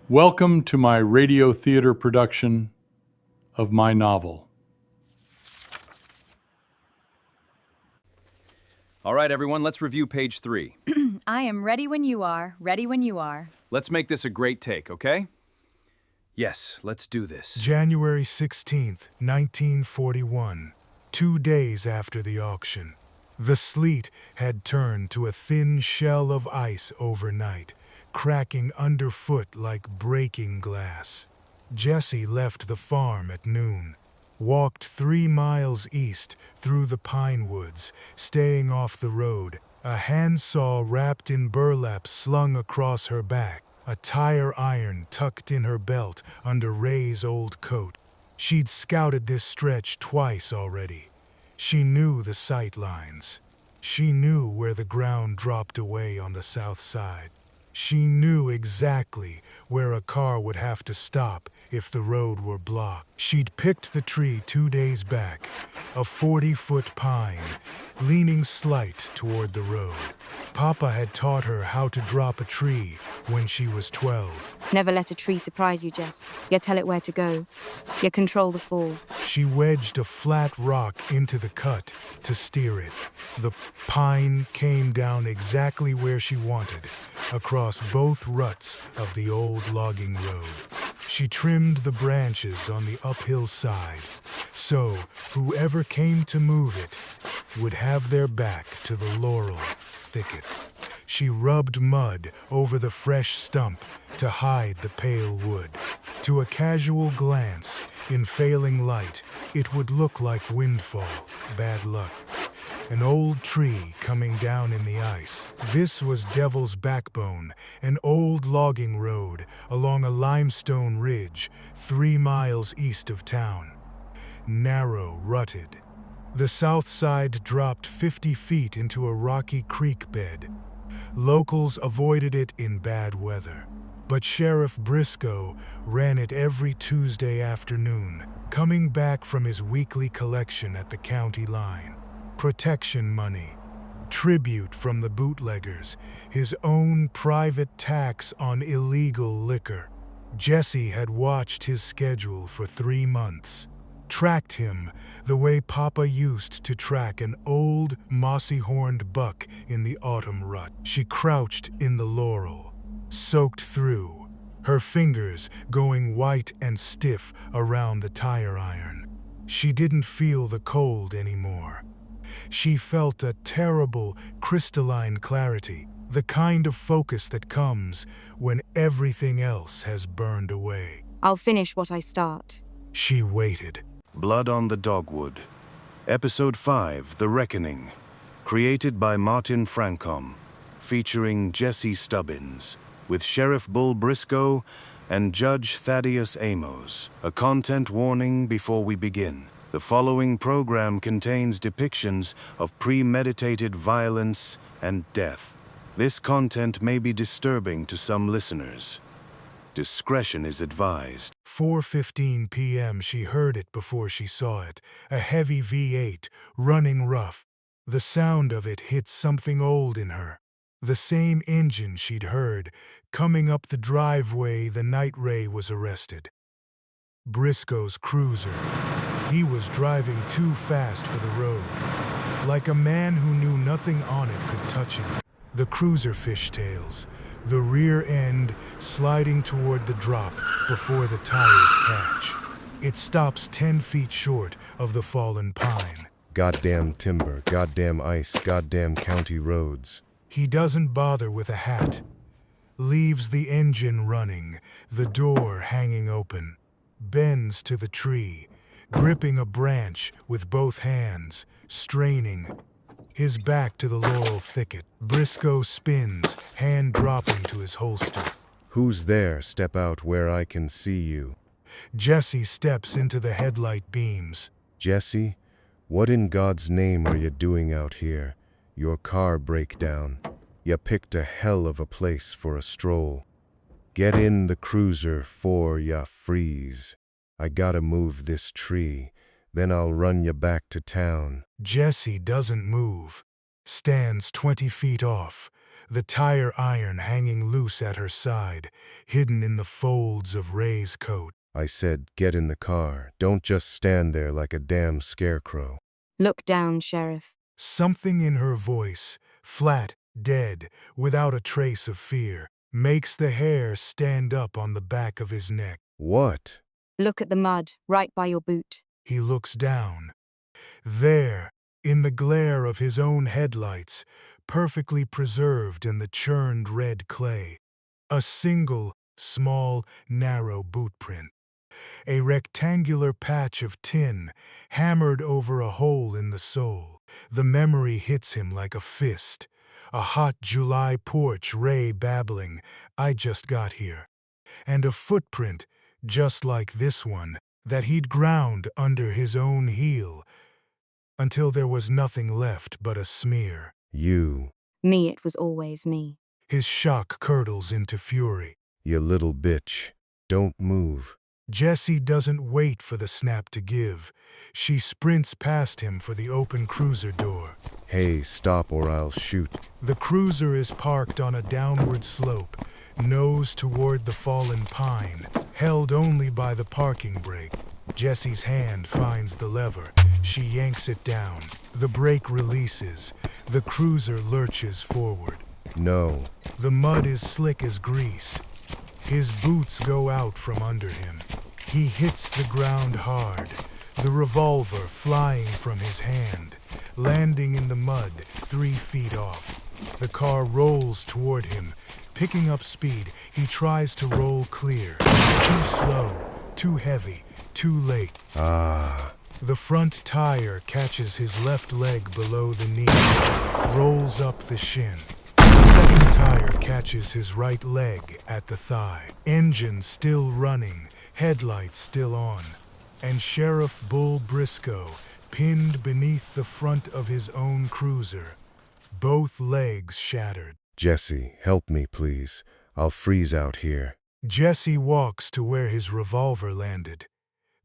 Welcome to my radio theater production of my novel. All right, everyone, let's review page 3. I am ready when you are, ready when you are. Let's make this a great take, okay? Yes, let's do this. January 16th, 1941, 2 days after the auction. The sleet had turned to a thin shell of ice overnight, cracking underfoot like breaking glass. Jesse left the farm at noon, walked 3 miles east through the pine woods, staying off the road, a handsaw wrapped in burlap slung across her back, a tire iron tucked in her belt under Ray's old coat. She'd scouted this stretch twice already. She knew the sight lines. She knew where the ground dropped away on the south side. She knew exactly where a car would have to stop if the road were blocked. She'd picked the tree 2 days back, a 40-foot pine, leaning slight toward the road. Papa had taught her how to drop a tree when she was 12. Never let a tree surprise you, Jess. You tell it where to go. You control the fall. She wedged a flat rock into the cut to steer it. The pine came down exactly where she wanted, across both ruts of the old logging road. She trimmed the branches on the uphill side, so whoever came to move it would have their back to the laurel thicket. She rubbed mud over the fresh stump to hide the pale wood. To a casual glance, in failing light, it would look like windfall, bad luck. An old tree coming down in the ice. This was Devil's Backbone, an old logging road along a limestone ridge 3 miles east of town. Narrow, rutted. The south side dropped 50 feet into a rocky creek bed. Locals avoided it in bad weather, but Sheriff Briscoe ran it every Tuesday afternoon, coming back from his weekly collection at the county line. Protection money, tribute from the bootleggers, his own private tax on illegal liquor. Jesse had watched his schedule for 3 months, tracked him the way Papa used to track an old, mossy-horned buck in the autumn rut. She crouched in the laurel, soaked through, her fingers going white and stiff around the tire iron. She didn't feel the cold anymore. She felt a terrible, crystalline clarity, the kind of focus that comes when everything else has burned away. I'll finish what I start. She waited. Blood on the Dogwood. Episode 5, The Reckoning. Created by Martin Francom. Featuring Jesse Stubbins. With Sheriff Bull Briscoe and Judge Thaddeus Amos. A content warning before we begin. The following program contains depictions of premeditated violence and death. This content may be disturbing to some listeners. Discretion is advised. 4:15 p.m. She heard it before she saw it, a heavy V8, running rough. The sound of it hit something old in her. The same engine she'd heard, coming up the driveway the night Ray was arrested. Briscoe's cruiser. He was driving too fast for the road, like a man who knew nothing on it could touch him. The cruiser fishtails, the rear end sliding toward the drop before the tires catch. It stops 10 feet short of the fallen pine. Goddamn timber, goddamn ice, goddamn county roads. He doesn't bother with a hat. Leaves the engine running, the door hanging open. Bends to the tree, gripping a branch with both hands, straining. His back to the laurel thicket. Briscoe spins, hand dropping to his holster. Who's there? Step out where I can see you. Jesse steps into the headlight beams. Jesse, what in God's name are you doing out here? Your car break down. You picked a hell of a place for a stroll. Get in the cruiser 'fore ya freeze. I gotta move this tree, then I'll run you back to town. Jesse doesn't move, stands 20 feet off, the tire iron hanging loose at her side, hidden in the folds of Ray's coat. I said, get in the car. Don't just stand there like a damn scarecrow. Look down, Sheriff. Something in her voice, flat, dead, without a trace of fear, makes the hair stand up on the back of his neck. What? Look at the mud, right by your boot. He looks down. There, in the glare of his own headlights, perfectly preserved in the churned red clay, a single, small, narrow boot print. A rectangular patch of tin hammered over a hole in the sole. The memory hits him like a fist. A hot July porch, Ray babbling, "I just got here." And a footprint, just like this one, that he'd ground under his own heel, until there was nothing left but a smear. You, Me, it was always me. His shock curdles into fury. you little bitch. Don't move. Jessie doesn't wait for the snap to give. She sprints past him for the open cruiser door. Hey, stop or I'll shoot. The cruiser is parked on a downward slope, nose toward the fallen pine, held only by the parking brake. Jessie's hand finds the lever. She yanks it down. The brake releases. The cruiser lurches forward. No. The mud is slick as grease. His boots go out from under him. He hits the ground hard, the revolver flying from his hand, landing in the mud 3 feet off. The car rolls toward him. Picking up speed, he tries to roll clear. Too slow, too heavy, too late. The front tire catches his left leg below the knee, rolls up the shin. Second tire catches his right leg at the thigh. Engine still running, headlights still on. And Sheriff Bull Briscoe pinned beneath the front of his own cruiser, both legs shattered. Jesse, help me, please. I'll freeze out here. Jessie walks to where his revolver landed,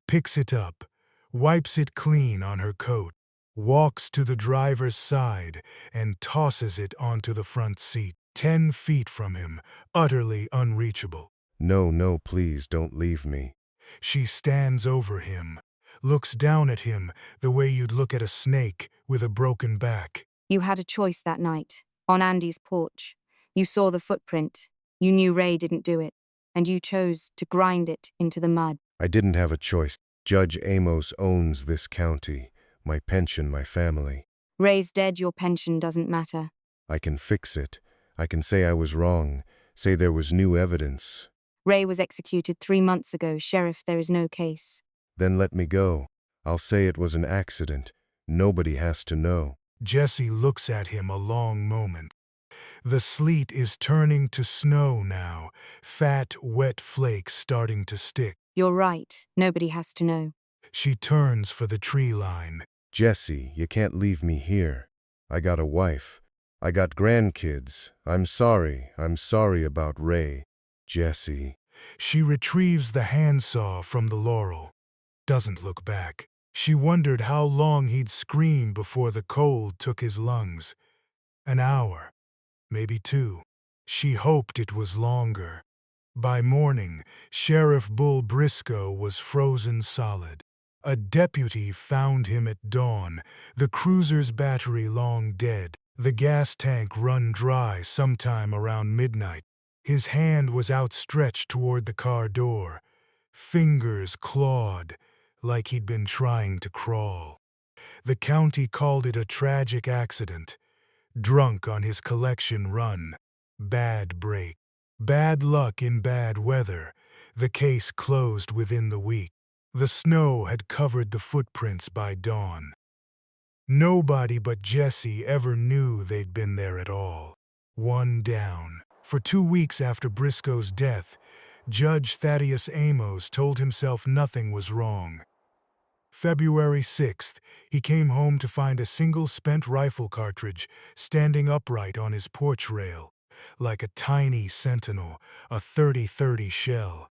picks it up, wipes it clean on her coat, walks to the driver's side and tosses it onto the front seat, 10 feet from him, utterly unreachable. No, please don't leave me. She stands over him, looks down at him the way you'd look at a snake with a broken back. You had a choice that night, on Andy's porch. You saw the footprint. You knew Ray didn't do it, and you chose to grind it into the mud. I didn't have a choice. Judge Amos owns this county. My pension, my family. Ray's dead, your pension doesn't matter. I can fix it. I can say I was wrong. Say there was new evidence. Ray was executed 3 months ago, Sheriff. There is no case. Then let me go. I'll say it was an accident. Nobody has to know. Jessie looks at him a long moment. The sleet is turning to snow now, fat, wet flakes starting to stick. You're right. Nobody has to know. She turns for the tree line. Jesse, you can't leave me here. I got a wife. I got grandkids. I'm sorry about Ray. Jesse. She retrieves the handsaw from the laurel. Doesn't look back. She wondered how long he'd scream before the cold took his lungs. An hour. Maybe 2. She hoped it was longer. By morning, Sheriff Bull Briscoe was frozen solid. A deputy found him at dawn, the cruiser's battery long dead, the gas tank run dry sometime around midnight. His hand was outstretched toward the car door, fingers clawed, like he'd been trying to crawl. The county called it a tragic accident. Drunk on his collection run. Bad break. Bad luck in bad weather. The case closed within the week. The snow had covered the footprints by dawn. Nobody but Jessie ever knew they'd been there at all. One down. For 2 weeks after Briscoe's death, Judge Thaddeus Amos told himself nothing was wrong. February 6th, he came home to find a single spent rifle cartridge standing upright on his porch rail, like a tiny sentinel, a .30-30 shell.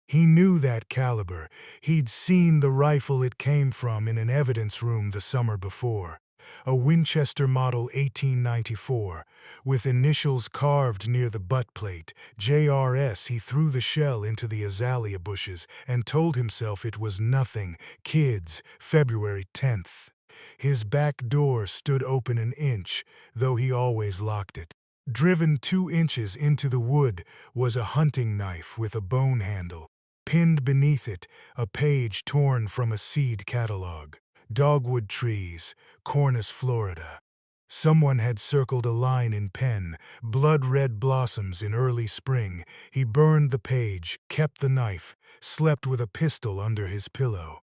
He knew that caliber. He'd seen the rifle it came from in an evidence room the summer before. A Winchester Model 1894, with initials carved near the butt plate, JRS. He threw the shell into the azalea bushes and told himself it was nothing. Kids, February 10th. His back door stood open an inch, though he always locked it. Driven 2 inches into the wood was a hunting knife with a bone handle. Pinned beneath it, a page torn from a seed catalog. Dogwood trees, Cornice, Florida. Someone had circled a line in pen, blood-red blossoms in early spring. He burned the page, kept the knife, slept with a pistol under his pillow.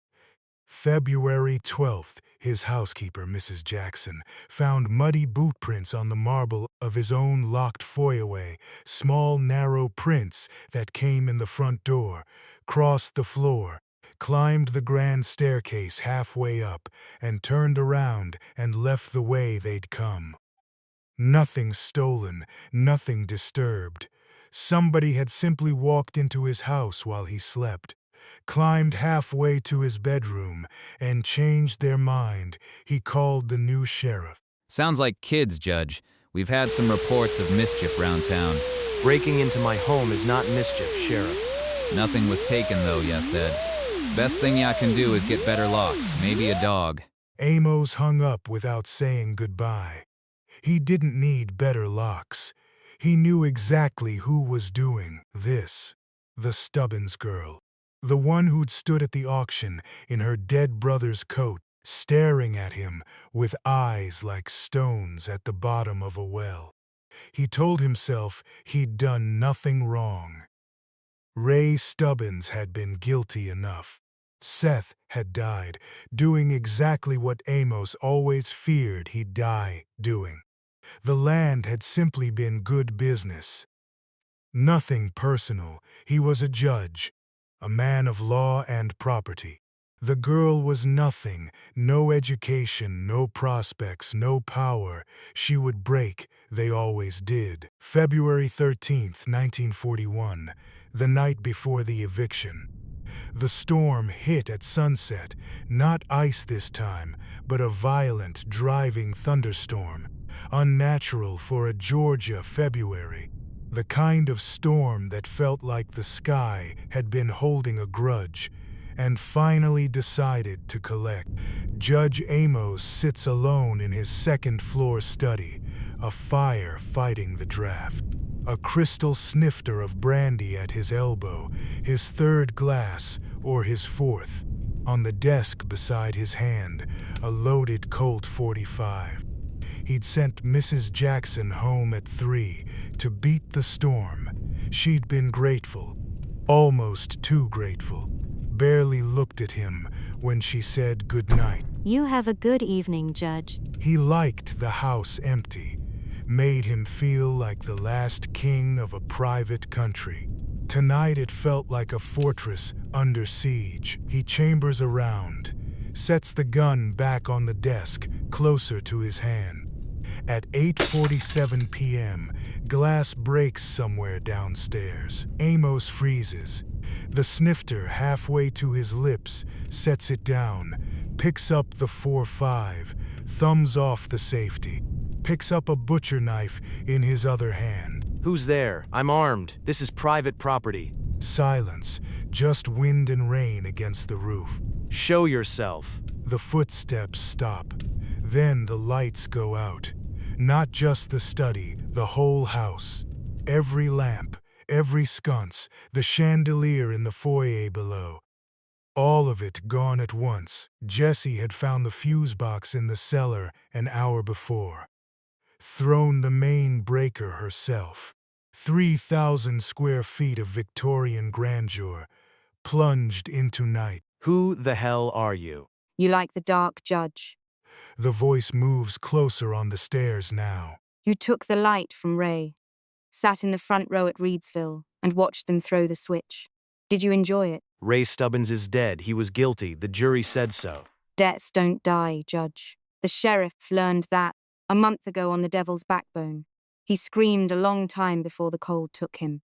February 12th, his housekeeper, Mrs. Jackson, found muddy boot prints on the marble of his own locked foyerway, small, narrow prints that came in the front door, crossed the floor, climbed the grand staircase halfway up, and turned around and left the way they'd come. Nothing stolen, nothing disturbed. Somebody had simply walked into his house while he slept, climbed halfway to his bedroom, and changed their mind. He called the new sheriff. Sounds like kids, Judge. We've had some reports of mischief round town. Breaking into my home is not mischief, Sheriff. Nothing was taken, though, ya said. Best thing ya can do is get better locks, maybe a dog. Amos hung up without saying goodbye. He didn't need better locks. He knew exactly who was doing this. The Stubbins girl. The one who'd stood at the auction in her dead brother's coat, staring at him with eyes like stones at the bottom of a well. He told himself he'd done nothing wrong. Ray Stubbins had been guilty enough. Seth had died, doing exactly what Amos always feared he'd die doing. The land had simply been good business. Nothing personal. He was a judge, a man of law and property. The girl was nothing, no education, no prospects, no power. She would break, they always did. February 13th, 1941, the night before the eviction. The storm hit at sunset, not ice this time, but a violent, driving thunderstorm, unnatural for a Georgia February. The kind of storm that felt like the sky had been holding a grudge and finally decided to collect. Judge Amos sits alone in his second-floor study, a fire fighting the draft. A crystal snifter of brandy at his elbow, his third glass, or his fourth. On the desk beside his hand, a loaded Colt .45. He'd sent Mrs. Jackson home at 3 to beat the storm. She'd been grateful, almost too grateful. Barely looked at him when she said goodnight. You have a good evening, Judge. He liked the house empty, made him feel like the last king of a private country. Tonight it felt like a fortress under siege. He chambers around, sets the gun back on the desk, closer to his hand. At 8:47 p.m., glass breaks somewhere downstairs. Amos freezes. The snifter, halfway to his lips, sets it down, picks up the .45, thumbs off the safety, picks up a butcher knife in his other hand. Who's there? I'm armed. This is private property. Silence, just wind and rain against the roof. Show yourself. The footsteps stop. Then the lights go out. Not just the study, the whole house. Every lamp, every sconce, the chandelier in the foyer below. All of it gone at once. Jessie had found the fuse box in the cellar an hour before. Thrown the main breaker herself. 3,000 square feet of Victorian grandeur, plunged into night. Who the hell are you? You like the dark, Judge? The voice moves closer on the stairs now. You took the light from Ray, sat in the front row at Reedsville, and watched them throw the switch. Did you enjoy it? Ray Stubbins is dead. He was guilty. The jury said so. Debts don't die, Judge. The sheriff learned that a month ago on the Devil's Backbone. He screamed a long time before the cold took him.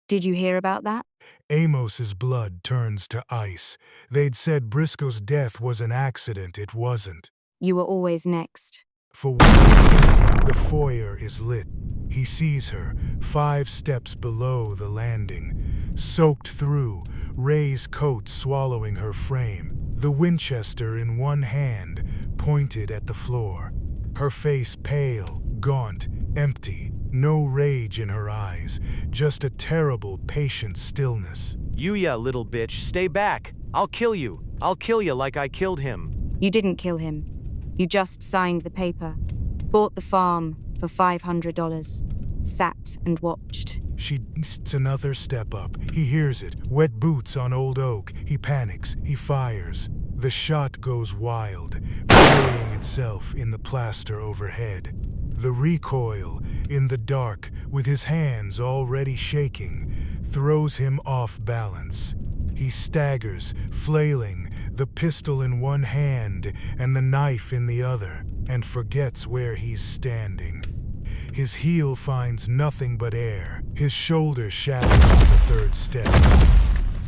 Did you hear about that? Amos's blood turns to ice. They'd said Briscoe's death was an accident. It wasn't. You were always next. For 1 instant, the foyer is lit. He sees her, 5 steps below the landing, soaked through, Ray's coat swallowing her frame, the Winchester in one hand, pointed at the floor. Her face pale, gaunt, empty, no rage in her eyes, just a terrible, patient stillness. You little bitch, stay back. I'll kill you. I'll kill you like I killed him. You didn't kill him. You just signed the paper. Bought the farm for $500. Sat and watched. She takes another step up. He hears it. Wet boots on old oak. He panics. He fires. The shot goes wild, burying itself in the plaster overhead. The recoil, in the dark, with his hands already shaking, throws him off balance. He staggers, flailing, the pistol in one hand and the knife in the other, and forgets where he's standing. His heel finds nothing but air. His shoulder shatters on the 3rd step.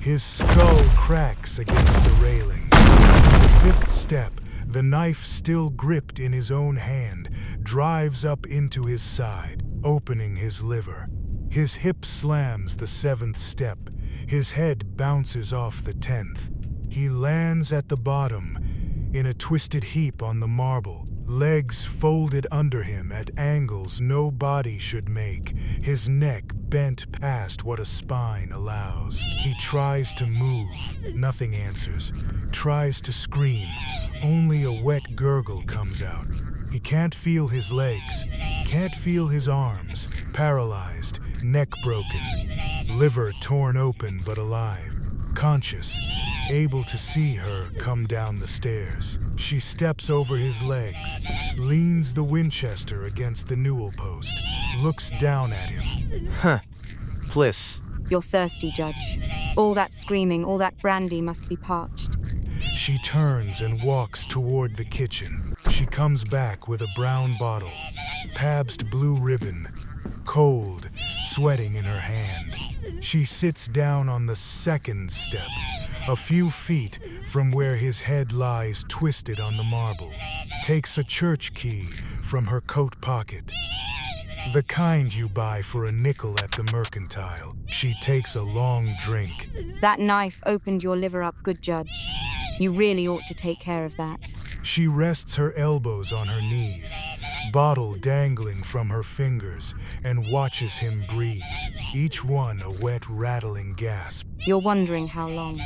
His skull cracks against the railing. On the 5th step, the knife still gripped in his own hand, drives up into his side, opening his liver. His hip slams the 7th step. His head bounces off the 10th. He lands at the bottom, in a twisted heap on the marble, legs folded under him at angles no body should make, his neck bent past what a spine allows. He tries to move, nothing answers. Tries to scream, only a wet gurgle comes out. He can't feel his legs, can't feel his arms, paralyzed, neck broken, liver torn open but alive, conscious, able to see her come down the stairs. She steps over his legs, leans the Winchester against the newel post, looks down at him. Bliss. You're thirsty, Judge. All that screaming, all that brandy must be parched. She turns and walks toward the kitchen. She comes back with a brown bottle, Pabst Blue Ribbon, cold, sweating in her hand. She sits down on the 2nd step, a few feet from where his head lies twisted on the marble, takes a church key from her coat pocket. The kind you buy for a nickel at the mercantile. She takes a long drink. That knife opened your liver up, good Judge. You really ought to take care of that. She rests her elbows on her knees, bottle dangling from her fingers, and watches him breathe, each one a wet, rattling gasp. You're wondering how long.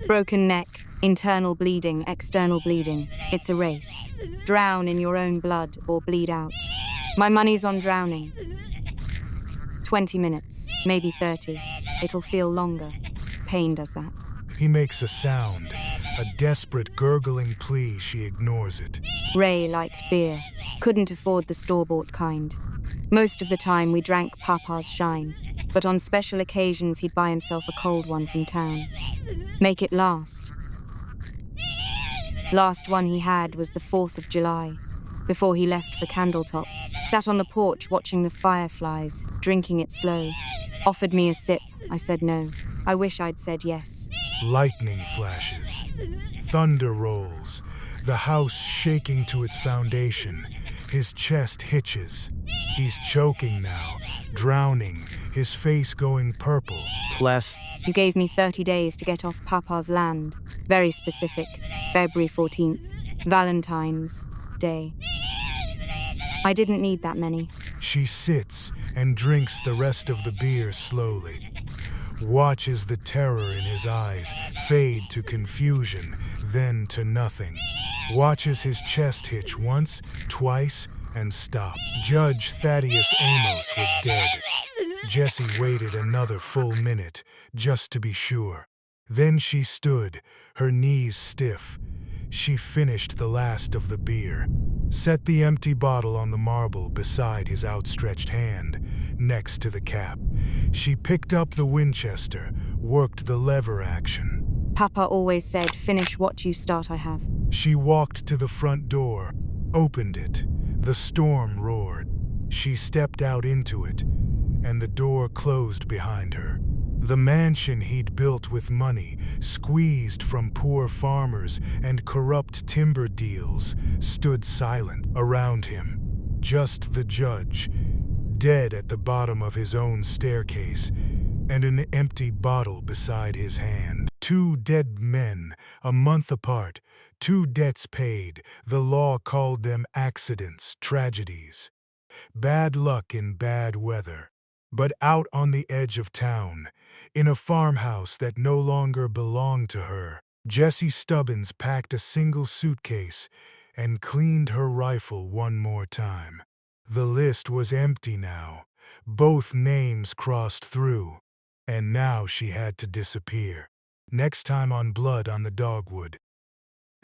Broken neck, internal bleeding, external bleeding. It's a race. Drown in your own blood or bleed out. My money's on drowning. 20 minutes, maybe 30. It'll feel longer. Pain does that. He makes a sound, a desperate gurgling plea. She ignores it. Ray liked beer. Couldn't afford the store-bought kind. Most of the time we drank Papa's Shine, but on special occasions he'd buy himself a cold one from town. Make it last. Last one he had was the 4th of July, before he left for Candletop. Sat on the porch watching the fireflies, drinking it slow. Offered me a sip. I said no. I wish I'd said yes. Lightning flashes. Thunder rolls. The house shaking to its foundation. His chest hitches. He's choking now, drowning, his face going purple. Bless. You gave me 30 days to get off Papa's land. Very specific. February 14th. Valentine's Day. I didn't need that many. She sits and drinks the rest of the beer slowly. Watches the terror in his eyes fade to confusion, then to nothing. Watches his chest hitch once, twice, and stop. Judge Thaddeus Amos was dead. Jessie waited another full minute, just to be sure. Then she stood, her knees stiff. She finished the last of the beer, set the empty bottle on the marble beside his outstretched hand, next to the cap. She picked up the Winchester, worked the lever action. Papa always said, finish what you start, I have. She walked to the front door, opened it. The storm roared. She stepped out into it, and the door closed behind her. The mansion he'd built with money, squeezed from poor farmers and corrupt timber deals, stood silent around him. Just the judge, dead at the bottom of his own staircase, and an empty bottle beside his hand. Two dead men, a month apart, two debts paid. The law called them accidents, tragedies. Bad luck in bad weather. But out on the edge of town, in a farmhouse that no longer belonged to her, Jessie Stubbins packed a single suitcase and cleaned her rifle one more time. The list was empty now, both names crossed through, and now she had to disappear. Next time on Blood on the Dogwood.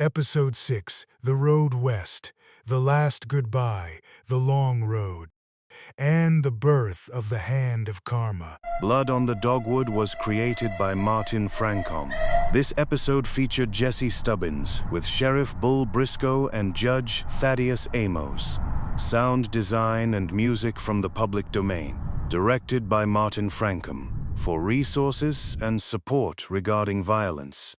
Episode 6, The Road West, The Last Goodbye, The Long Road, and the birth of the Hand of Karma. Blood on the Dogwood was created by Martin Francom. This episode featured Jessie Stubbins with Sheriff Bull Briscoe and Judge Thaddeus Amos. Sound design and music from the public domain. Directed by Martin Francom. For resources and support regarding violence,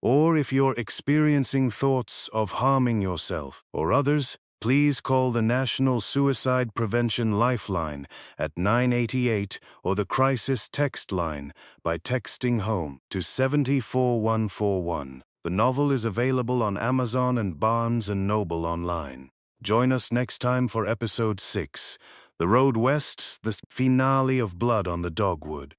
or if you're experiencing thoughts of harming yourself or others, please call the National Suicide Prevention Lifeline at 988 or the Crisis Text Line by texting HOME to 74141. The novel is available on Amazon and Barnes & Noble online. Join us next time for Episode 6, The Road West, the finale of Blood on the Dogwood.